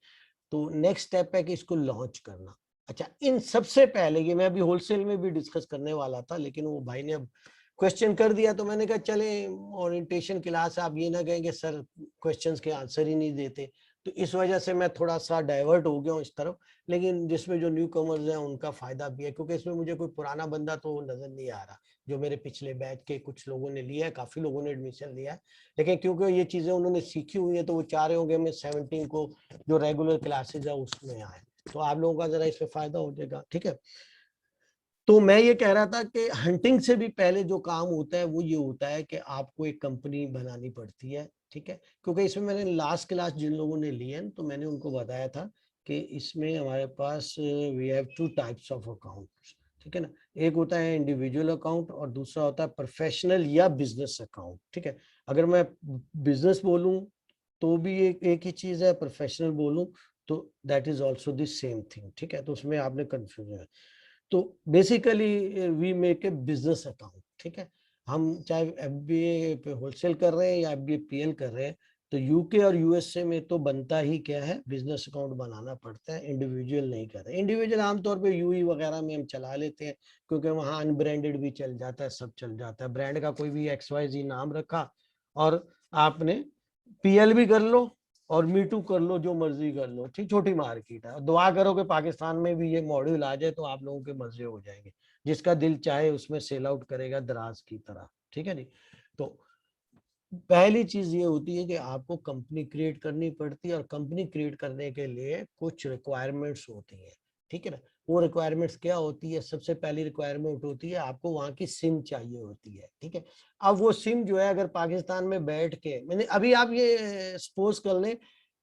तो नेक्स्ट स्टेप है कि इसको लॉन्च करना। अच्छा, इन सबसे पहले, ये मैं अभी होलसेल में भी डिस्कस करने वाला था लेकिन वो भाई ने अब क्वेश्चन कर दिया, तो मैंने कहा चले ओरिएंटेशन क्लास, आप ये ना कहेंगे सर क्वेश्चंस के आंसर ही नहीं देते, तो इस वजह से मैं थोड़ा सा डाइवर्ट हो गया हूँ इस तरफ। लेकिन जिसमें जो न्यू कमर्स हैं उनका फायदा भी है, क्योंकि इसमें मुझे कोई पुराना बंदा तो नजर नहीं आ रहा। जो मेरे पिछले बैच के कुछ लोगों ने लिया है, काफी लोगों ने एडमिशन लिया है, लेकिन क्योंकि ये चीजें उन्होंने सीखी हुई है तो वो चाह रहे होंगे मैं 17 को जो रेगुलर क्लासेज है उसमें आए, तो आप लोगों का जरा इसमें फायदा हो जाएगा, ठीक है। तो मैं ये कह रहा था कि हंटिंग से भी पहले जो काम होता है वो ये होता है कि आपको एक कंपनी बनानी पड़ती है, ठीक है। क्योंकि इसमें मैंने लास्ट क्लास जिन लोगों ने ली है तो मैंने उनको बताया था कि इसमें हमारे पास we have 2 types of accounts, ठीक है ना। एक होता है इंडिविजुअल अकाउंट और दूसरा होता है प्रोफेशनल या बिजनेस अकाउंट, ठीक है। अगर मैं बिजनेस बोलूं तो भी एक ही चीज है, प्रोफेशनल बोलूं तो that is also the same thing, ठीक है। तो उसमें आपने कंफ्यूजन है। तो basically we make a business account, ठीक है। हम चाहे एफबीए पे होलसेल कर रहे हैं या एफबीए पीएल कर रहे हैं, तो यूके और यूएसए में तो बनता ही क्या है, बिजनेस अकाउंट बनाना पड़ता है, इंडिविजुअल नहीं कर रहे। इंडिविजुअल आमतौर पे यूई वगैरह में हम चला लेते हैं क्योंकि वहाँ अनब्रांडेड भी चल जाता है, सब चल जाता है, ब्रांड का कोई भी XYZ नाम रखा और आपने पीएल भी कर लो और मीटू कर लो, जो मर्जी कर लो, ठीक। छोटी मार्केट है, दुआ करो कि पाकिस्तान में भी ये मॉड्यूल आ जाए तो आप लोगों के मजे हो जाएंगे, जिसका दिल चाहे उसमें सेल आउट करेगा दराज की तरह, ठीक है जी। तो पहली चीज ये होती है कि आपको कंपनी क्रिएट करनी पड़ती है और कंपनी क्रिएट करने के लिए कुछ रिक्वायरमेंट्स होती हैं, ठीक है ना। वो रिक्वायरमेंट्स क्या होती है, सबसे पहली रिक्वायरमेंट होती है आपको वहाँ की सिम चाहिए होती है, ठीक है। अब वो सिम जो है, अगर पाकिस्तान में बैठ के, मैंने अभी आप ये सपोज कर लें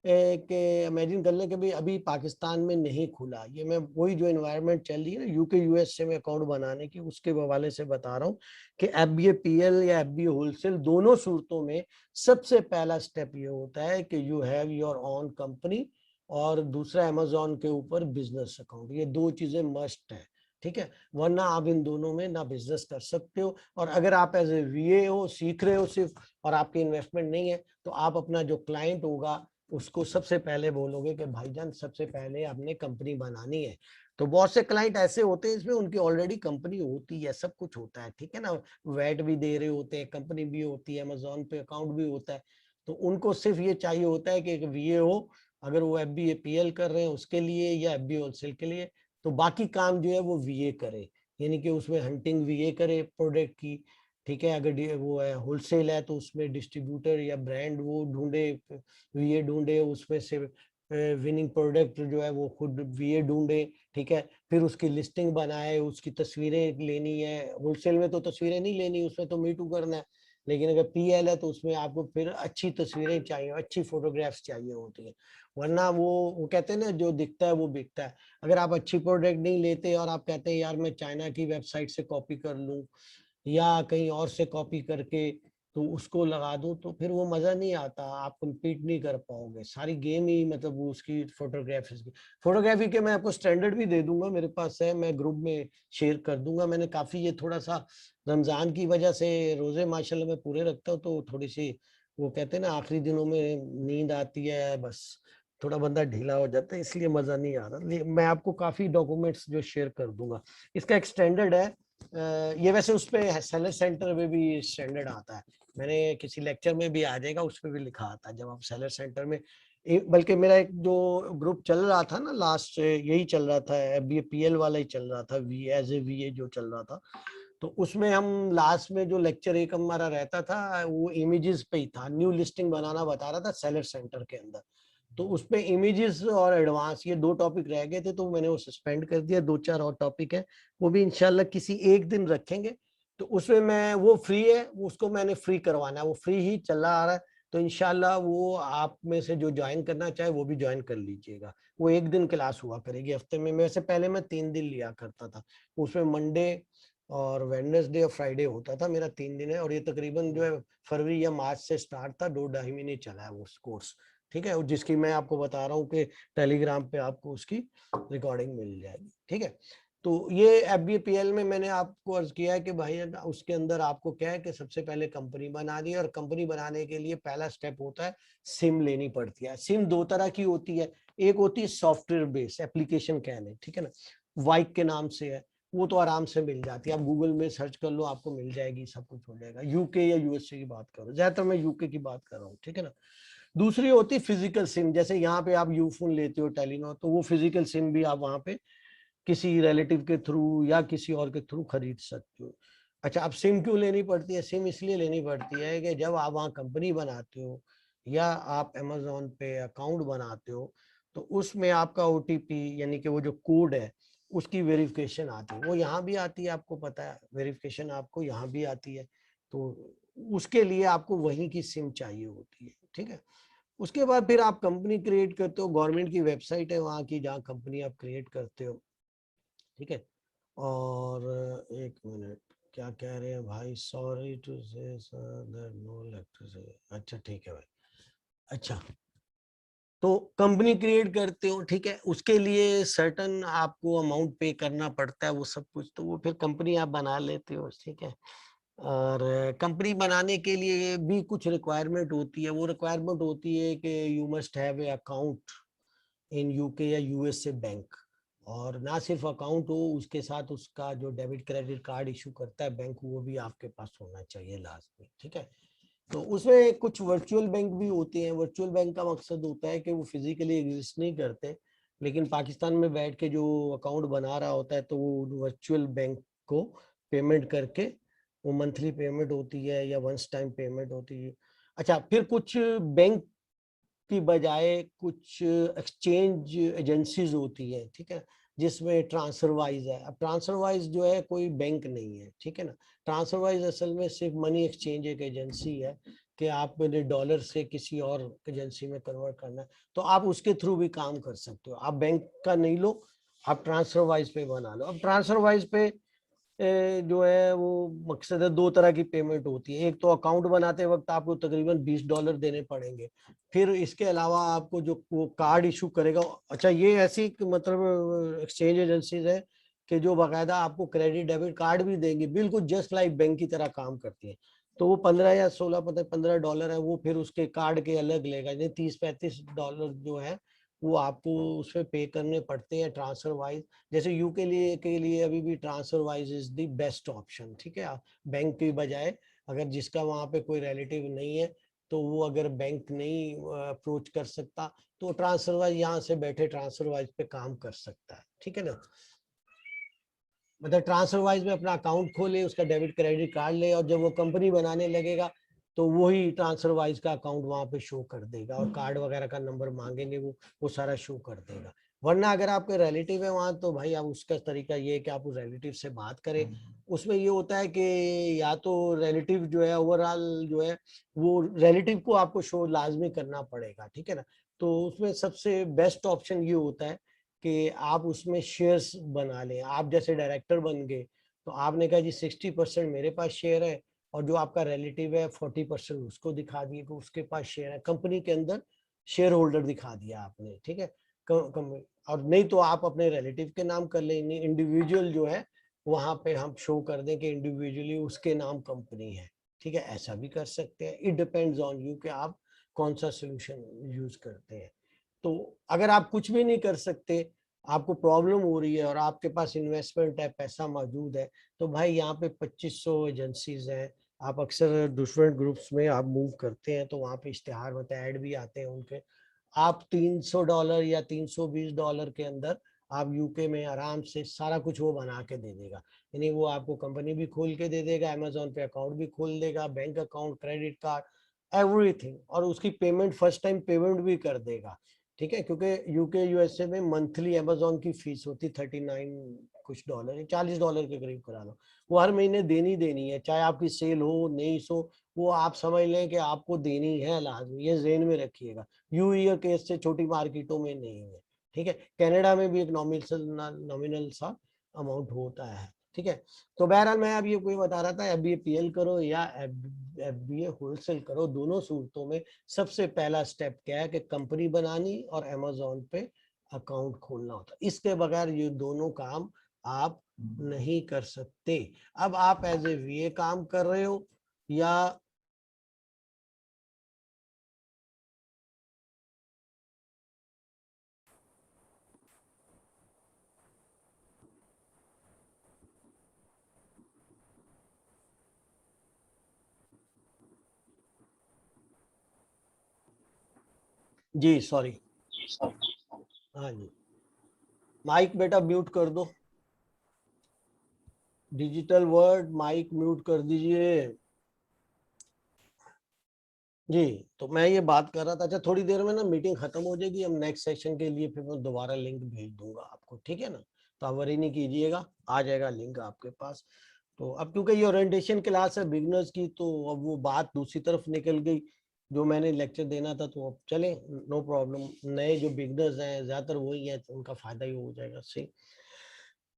कि इमेजिन कर लें कि भाई अभी पाकिस्तान में नहीं खुला, ये मैं वही जो एनवायरनमेंट चल रही है ना यूके यूएसए में अकाउंट बनाने की, उसके हवाले से बता रहा हूँ कि एफबीए पीएल या एफबीए होलसेल दोनों सूरतों में सबसे पहला स्टेप ये होता है कि you have your own company और दूसरा अमेजोन के ऊपर बिजनेस अकाउंट। ये दो चीजें मस्ट है, ठीक है, वरना आप इन दोनों में ना बिजनेस कर सकते हो। और अगर आप एज ए वीए हो, सीख रहे हो सिर्फ और आपकी इन्वेस्टमेंट नहीं है, तो आप अपना जो क्लाइंट होगा उसको सबसे पहले बोलोगे कि भाईजान सबसे पहले आपने कंपनी बनानी है। तो बहुत से क्लाइंट ऐसे होते हैं इसमें उनकी ऑलरेडी कंपनी होती है, सब कुछ होता है, ठीक है ना, वैट भी दे रहे होते हैं, कंपनी भी होती है, अमेजोन पे अकाउंट भी होता है। तो उनको सिर्फ ये चाहिए होता है कि एक वीए हो, अगर वो एफबीए पीएल कर रहे हैं उसके लिए या एफबीए होलसेल के लिए, तो बाकी काम जो है वो वीए करे, यानी कि उसमें हंटिंग वीए करे प्रोडक्ट की, ठीक है। अगर वो है होलसेल है तो उसमें डिस्ट्रीब्यूटर या ब्रांड वो ढूंढे, वीए ढूंढे, उसमें से विनिंग प्रोडक्ट जो है वो खुद वीए ढूंढे, ठीक है। फिर उसकी लिस्टिंग बनाए, उसकी तस्वीरें लेनी है, होलसेल में तो तस्वीरें नहीं लेनी, उसमें तो मीटू करना है, लेकिन अगर पीएल है तो उसमें आपको फिर अच्छी तस्वीरें चाहिए, अच्छी फोटोग्राफ्स चाहिए होती है, वरना वो कहते हैं ना जो दिखता है वो बिकता है। अगर आप अच्छी प्रोडक्ट नहीं लेते और आप कहते हैं यार मैं चाइना की वेबसाइट से कॉपी कर लूं या कहीं और से कॉपी करके तो उसको लगा दूं, तो फिर वो मजा नहीं आता, आप compete नहीं कर पाओगे, सारी गेम ही मतलब वो उसकी फोटोग्राफी के मैं आपको स्टैंडर्ड भी दे दूंगा, मेरे पास है, मैं ग्रुप में शेयर कर दूंगा। मैंने काफी ये थोड़ा सा रमजान की वजह से रोजे माशाल्लाह मैं पूरे रखता हूँ, तो थोड़ी सी वो कहते हैं ना आखिरी दिनों में नींद आती है, बस थोड़ा बंदा ढीला हो जाता है, इसलिए मजा नहीं आ रहा। मैं आपको काफी डॉक्यूमेंट्स जो शेयर कर दूंगा। इसका एक स्टैंडर्ड है, ये वैसे उस पे सेलर सेंटर में भी स्टैंडर्ड आता है, मैंने किसी लेक्चर में भी आ जाएगा, उस पर भी लिखा आता है। जब आप सेलर सेंटर में बल्कि मेरा एक जो ग्रुप चल रहा था ना लास्ट, यही चल रहा था, एफबीए पीएल वाला ही चल रहा था, वी एज ए वीए जो चल रहा था, तो उसमें हम लास्ट में जो लेक्चर एक हमारा रहता था वो इमेजेस पे ही था, न्यू लिस्टिंग बनाना बता रहा था सेलर सेंटर के अंदर। तो उस पे इमेजेस और एडवांस ये दो टॉपिक रह गए थे, तो मैंने वो सस्पेंड कर दिया। दो चार और टॉपिक है, वो भी इंशाल्लाह किसी एक दिन रखेंगे। तो उसमें मैं, वो फ्री है, उसको मैंने फ्री करवाना है, वो फ्री ही चला आ रहा है, तो इंशाल्लाह वो आप में से जो ज्वाइन करना चाहे वो भी ज्वाइन कर लीजिएगा। वो एक दिन क्लास हुआ करेगी हफ्ते में, वैसे पहले मैं 3 दिन लिया करता था, उसमें मंडे और वेडनेसडे और फ्राइडे होता था, मेरा 3 दिन है। और ये तकरीबन जो है फरवरी या मार्च से स्टार्ट था, 2-2.5 महीने चला है वो कोर्स, ठीक है। और जिसकी मैं आपको बता रहा हूँ कि टेलीग्राम पे आपको उसकी रिकॉर्डिंग मिल जाएगी, ठीक है। तो ये एफबीपीएल में मैंने आपको अर्ज किया है कि भाई उसके अंदर आपको क्या है कि सबसे पहले कंपनी बना दी, और कंपनी बनाने के लिए पहला स्टेप होता है सिम लेनी पड़ती है। सिम दो तरह की होती है, एक होती है सॉफ्टवेयर बेस्ड एप्लीकेशन कहने, ठीक है ना, वाइक के नाम से है, वो तो आराम से मिल जाती है, आप गूगल में सर्च कर लो आपको मिल जाएगी, सब कुछ हो जाएगा। यूके या यूएसए की बात करो, ज्यादातर मैं यूके की बात कर रहा हूँ, ठीक है ना। दूसरी होती फिजिकल सिम, जैसे यहाँ पे आप यूफोन लेते हो टेलीनॉर, तो वो फिजिकल सिम भी आप वहाँ पे किसी रिलेटिव के थ्रू या किसी और के थ्रू खरीद सकते हो। अच्छा, अब सिम क्यों लेनी पड़ती है? सिम इसलिए लेनी पड़ती है कि जब आप वहाँ कंपनी बनाते हो या आप अमेजोन पे अकाउंट बनाते हो, तो उसमें आपका ओटीपी यानी कि वो जो कोड है उसकी वेरिफिकेशन आती है, वो यहाँ भी आती है, आपको पता है, वेरिफिकेशन आपको यहाँ भी आती है। तो उसके लिए आपको वहीं की सिम चाहिए होती है, ठीक है। उसके बाद फिर आप कंपनी क्रिएट करते हो, गवर्नमेंट की वेबसाइट है वहाँ की जहाँ कंपनी आप क्रिएट करते हो, ठीक है। और एक मिनट, क्या कह रहे हैं भाई? Sorry to say that no electricity. अच्छा ठीक है भाई। अच्छा, तो कंपनी क्रिएट करते हो, ठीक है, उसके लिए सर्टन आपको अमाउंट पे करना पड़ता है, वो सब कुछ, तो वो फिर कंपनी आप बना लेते हो, ठीक है। और कंपनी बनाने के लिए भी कुछ रिक्वायरमेंट होती है। वो रिक्वायरमेंट होती है कि you must have a account in UK या यूएसए बैंक। और ना सिर्फ अकाउंट हो, उसके साथ उसका जो डेबिट क्रेडिट कार्ड इशू करता है बैंक, वो भी आपके पास होना चाहिए लास्ट में, ठीक है। तो उसमें कुछ वर्चुअल बैंक भी होते हैं। वर्चुअल बैंक का मकसद होता है कि वो फिजिकली एग्जिस्ट नहीं करते, लेकिन पाकिस्तान में बैठ के जो अकाउंट बना रहा होता है, तो वो वर्चुअल बैंक को पेमेंट करके, वो मंथली पेमेंट होती है या वंस टाइम पेमेंट होती है। अच्छा, फिर कुछ बैंक की बजाय कुछ एक्सचेंज एजेंसीज होती है, ठीक है, जिसमें ट्रांसफरवाइज है। अब ट्रांसफरवाइज जो है कोई बैंक नहीं है, ठीक है ना। ट्रांसफरवाइज असल में सिर्फ मनी एक्सचेंज एक एजेंसी है कि आपने डॉलर से किसी और एजेंसी में कन्वर्ट करना है, तो आप उसके थ्रू भी काम कर सकते हो। आप बैंक का नहीं लो, आप ट्रांसफरवाइज पे बना लो। अब ट्रांसफरवाइज पे जो है वो मकसद है, दो तरह की पेमेंट होती है। एक तो अकाउंट बनाते वक्त आपको तकरीबन $20 देने पड़ेंगे। फिर इसके अलावा आपको जो वो कार्ड इशू करेगा, अच्छा ये ऐसी मतलब एक्सचेंज एजेंसीज है कि जो बाकायदा आपको क्रेडिट डेबिट कार्ड भी देंगे, बिल्कुल जस्ट लाइक बैंक की तरह काम करती है। तो वो 15 या 16, पता $15 है, वो फिर उसके कार्ड के अलग लेगा। यानी $30-35 जो है वो आपको उसमें पे करने पड़ते हैं ट्रांसफर वाइज। जैसे यू के लिए अभी भी transfer wise is the best option, ठीक है। बैंक की बजाय, अगर जिसका वहां पे कोई रिलेटिव नहीं है, तो वो अगर बैंक नहीं अप्रोच कर सकता, तो ट्रांसफर वाइज यहाँ से बैठे ट्रांसफर वाइज पे काम कर सकता है, ठीक है ना। मतलब ट्रांसफर वाइज में अपना अकाउंट खोले, उसका डेबिट क्रेडिट कार्ड ले, और जब वो कंपनी बनाने लगेगा तो वही ट्रांसफर वाइज का अकाउंट वहां पे शो कर देगा, और कार्ड वगैरह का नंबर मांगेंगे, वो सारा शो कर देगा। वरना अगर आपके रिलेटिव है वहां, तो भाई आप उसका तरीका ये है कि आप उस रिलेटिव से बात करें। उसमें ये होता है कि या तो रिलेटिव जो है ओवरऑल जो है, वो रिलेटिव को आपको शो लाजमी करना पड़ेगा, ठीक है ना। तो उसमें सबसे बेस्ट ऑप्शन ये होता है कि आप उसमें शेयर्स बना लें। आप जैसे डायरेक्टर बन गए, तो आपने कहा जी 60% मेरे पास शेयर है, और जो आपका रिलेटिव है 40% उसको दिखा दिए कि उसके पास शेयर है, कंपनी के अंदर शेयर होल्डर दिखा दिया आपने, ठीक है। और नहीं तो आप अपने रिलेटिव के नाम कर लें, इंडिविजुअल जो है वहां पे हम शो कर दें कि इंडिविजुअली उसके नाम कंपनी है, ठीक है। ऐसा भी कर सकते हैं। इट डिपेंड्स ऑन यू कि आप कौन सा सोल्यूशन यूज करते हैं। तो अगर आप कुछ भी नहीं कर सकते, आपको प्रॉब्लम हो रही है और आपके पास इन्वेस्टमेंट है, पैसा मौजूद है, तो भाई यहाँ पे 2500 एजेंसीज हैं। आप अक्सर डिफरेंट ग्रुप्स में आप मूव करते हैं, तो वहाँ पे इश्तेहार होते हैं, ऐड भी आते हैं उनके। आप $300 या $320 के अंदर आप यूके में आराम से सारा कुछ वो बना के दे देगा। यानी वो आपको कंपनी भी खोल के दे देगा, अमेजोन पे अकाउंट भी खोल देगा, bank account, credit card, everything, और उसकी पेमेंट फर्स्ट टाइम पेमेंट भी कर देगा, ठीक है। क्योंकि यूके यूएसए में मंथली अमेजोन की फीस होती 39 कुछ डॉलर, $40 के करीब करा लो। वो हर महीने देनी देनी है, चाहे आपकी सेल हो नहीं हो, वो आप समझ लें कि आपको देनी है लाजमी, ये जेन में रखिएगा। ईयर केस से छोटी मार्केटों में नहीं है, ठीक है। कनाडा में भी एक नॉमिनल सा अमाउंट होता है, ठीक है। तो बहरहाल मैं अब ये कोई बता रहा था, एफबीए पीएल करो या एफबीए होलसेल करो, दोनों सूरतों में सबसे पहला स्टेप क्या है कि कंपनी बनानी और अमेजोन पे अकाउंट खोलना होता है। इसके बगैर ये दोनों काम आप नहीं कर सकते। अब आप एज ए वीए काम कर रहे हो या जी सॉरी, हाँ जी, माइक बेटा म्यूट कर दो, डिजिटल वर्ड माइक म्यूट कर दीजिए। जी, तो मैं ये बात कर रहा था। अच्छा, थोड़ी देर में ना मीटिंग खत्म हो जाएगी, हम नेक्स्ट सेशन के लिए फिर मैं दोबारा लिंक भेज दूंगा आपको, ठीक है ना। तो आप वरी नहीं कीजिएगा, आ जाएगा लिंक आपके पास। तो अब क्योंकि ये ओरिएंटेशन क्लास है बिगनर्स की, तो अब वो बात दूसरी तरफ निकल गई जो मैंने लेक्चर देना था, तो अब चले, नो प्रॉब्लम। नए जो बिगनर्स हैं ज्यादातर वही हैं, तो उनका फायदा ही हो जाएगा, सही।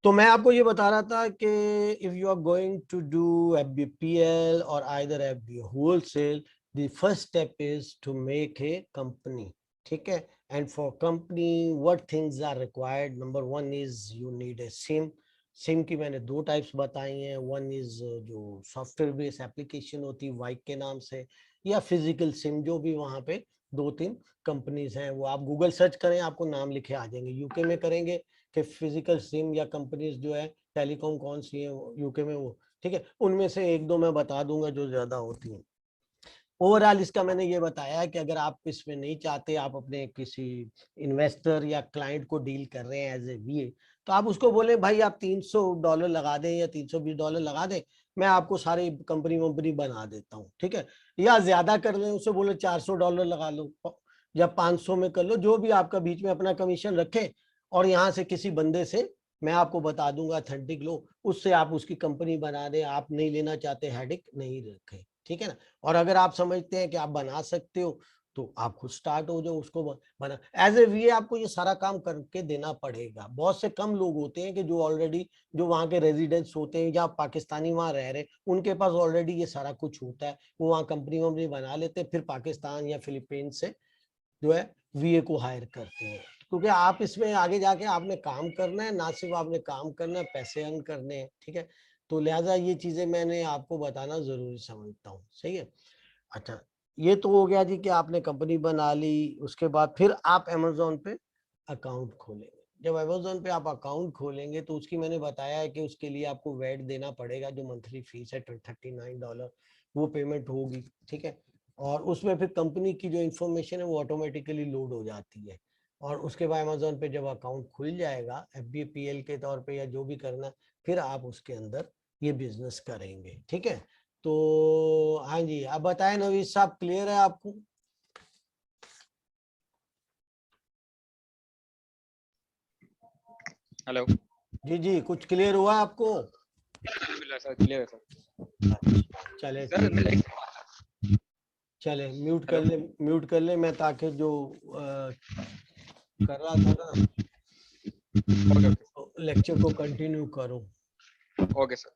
तो मैं आपको ये बता रहा था कि if you are going to do FBPL और either FB wholesale, the first step is to make a company, ठीक है। And for company what things are required, number 1 is you need a SIM. SIM की मैंने 2 types बताई हैं, one is जो software based application होती है वाइक के नाम से, या फिजिकल सिम, जो भी वहां पे 2-3 कंपनीज हैं, वो आप गूगल सर्च करें आपको नाम लिखे आ जाएंगे। यूके में करेंगे कि फिजिकल सिम या कंपनीज जो है टेलीकॉम कौन सी है यूके में, वो ठीक है, उनमें से 1-2 मैं बता दूंगा जो ज्यादा होती हैं। ओवरऑल इसका मैंने ये बताया कि अगर आप इसमें नहीं चाहते, आप अपने किसी इन्वेस्टर या क्लाइंट को डील कर रहे हैं एज ए VA, तो आप उसको बोले भाई आप $300 लगा दें या $320 लगा दें, मैं आपको सारी कंपनी वंपनी बना देता हूँ, ठीक है। या ज्यादा कर लें, उससे बोले $400 लगा लो या 500 में कर लो, जो भी आपका बीच में अपना कमीशन रखे, और यहाँ से किसी बंदे से मैं आपको बता दूंगा अथेंटिक लो, उससे आप उसकी कंपनी बना दें। आप नहीं लेना चाहते, हेडेक नहीं रखें, ठीक है ना। और अगर आप समझते हैं कि आप बना सकते हो, तो आप खुद स्टार्ट हो जाओ उसको बना। एज ए VA आपको ये सारा काम करके देना पड़ेगा। बहुत से कम लोग होते हैं कि जो ऑलरेडी जो वहाँ के रेजिडेंट्स होते हैं या पाकिस्तानी वहाँ रह रहे, उनके पास ऑलरेडी ये सारा कुछ होता है, वो वहाँ कंपनी वंपनी बना लेते हैं, फिर पाकिस्तान या फिलीपीन से जो है VA को हायर करते हैं। क्योंकि आप इसमें आगे जाके आपने काम करना है, ना सिर्फ आपने काम करना है, पैसे अर्न करने हैं, ठीक है। तो लिहाजा ये चीजें मैंने आपको बताना जरूरी समझता हूँ, सही है। अच्छा, ये तो हो गया जी कि आपने कंपनी बना ली, उसके बाद फिर आप अमेज़न पे अकाउंट खोलेंगे। जब अमेज़न पे आप अकाउंट खोलेंगे तो उसकी मैंने बताया है कि उसके लिए आपको वैट देना पड़ेगा, जो मंथली फीस है $39, वो पेमेंट होगी, ठीक है। और उसमें फिर कंपनी की जो इंफॉर्मेशन है वो ऑटोमेटिकली लोड हो जाती है, और उसके बाद अमेज़न पे जब अकाउंट खुल जाएगा FBPL के तौर पे या जो भी करना, फिर आप उसके अंदर ये बिजनेस करेंगे, ठीक है। तो हाँ जी, आप बताएं नवीद साहब, क्लियर है आपको? हेलो। जी जी, कुछ क्लियर हुआ आपको? सर क्लियर है सर। चले सर ठीक है, मैं चले म्यूट कर हेलो। ले, म्यूट कर ले, मैं ताकि जो कर रहा था ना ओके लेक्चर को कंटिन्यू करूं। Okay sir.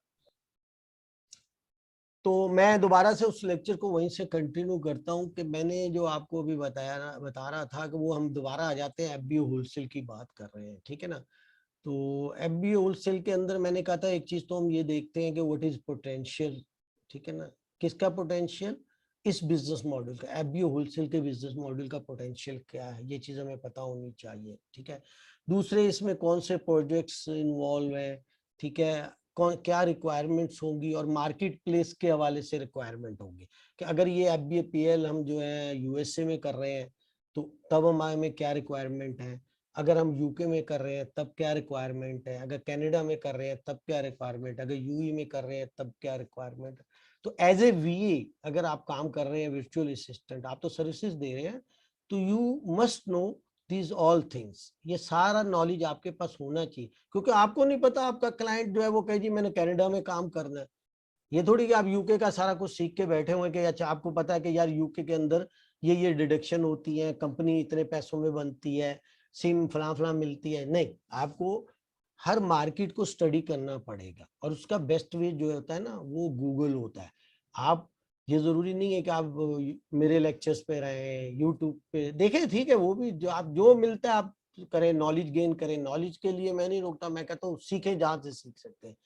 तो मैं दोबारा से उस लेक्चर को वहीं से कंटिन्यू करता हूं कि मैंने जो आपको अभी बता रहा था कि वो हम दोबारा आ जाते हैं, FBO होलसेल की बात कर रहे हैं, ठीक है ना। तो FBO होलसेल के अंदर मैंने कहा था एक चीज तो हम ये देखते हैं कि व्हाट इज पोटेंशियल, ठीक है ना। किसका पोटेंशियल? इस बिजनेस मॉडल का, FBO होलसेल के बिजनेस मॉडल का पोटेंशियल क्या है, ये चीज हमें पता होनी चाहिए, ठीक है। दूसरे, इसमें कौन से प्रोजेक्ट्स इन्वॉल्व है, ठीक है, कौन क्या रिक्वायरमेंट्स होंगी, और मार्केट प्लेस के हवाले से रिक्वायरमेंट होगी कि अगर ये FBPL हम जो है USA में कर रहे हैं तो तब हमें क्या रिक्वायरमेंट है, अगर हम यूके में कर रहे हैं तब क्या रिक्वायरमेंट है, अगर कनाडा में कर रहे हैं तब क्या रिक्वायरमेंट, अगर यूई में कर रहे हैं तब क्या रिक्वायरमेंट है। तो एज ए VA अगर आप काम कर रहे हैं, वर्चुअल असिस्टेंट, आप तो सर्विसेज दे रहे हैं, तो you must know these all things, ये सारा नॉलेज आपके पास होना चाहिए। क्योंकि आपको नहीं पता आपका क्लाइंट जो है वो कहे जी मैंने कनाडा में काम करना है, ये थोड़ी कि आप यूके का सारा कुछ सीख के बैठे हुए कि अच्छा आपको पता है कि यार यूके के अंदर ये डिडक्शन होती है, कंपनी इतने पैसों में बनती है, सिम फला फला मिलती है। नहीं, आपको हर मार्केट को स्टडी करना पड़ेगा, और उसका बेस्ट वे जो होता है ना वो गूगल होता है। आप, ये जरूरी नहीं है कि आप मेरे लेक्चर्स पे रहें, यूट्यूब पे देखें, ठीक है, वो भी जो आप जो मिलता है आप करें, नॉलेज गेन करें। नॉलेज के लिए मैं नहीं रोकता, मैं कहता हूँ सीखें जहाँ से सीख सकते हैं।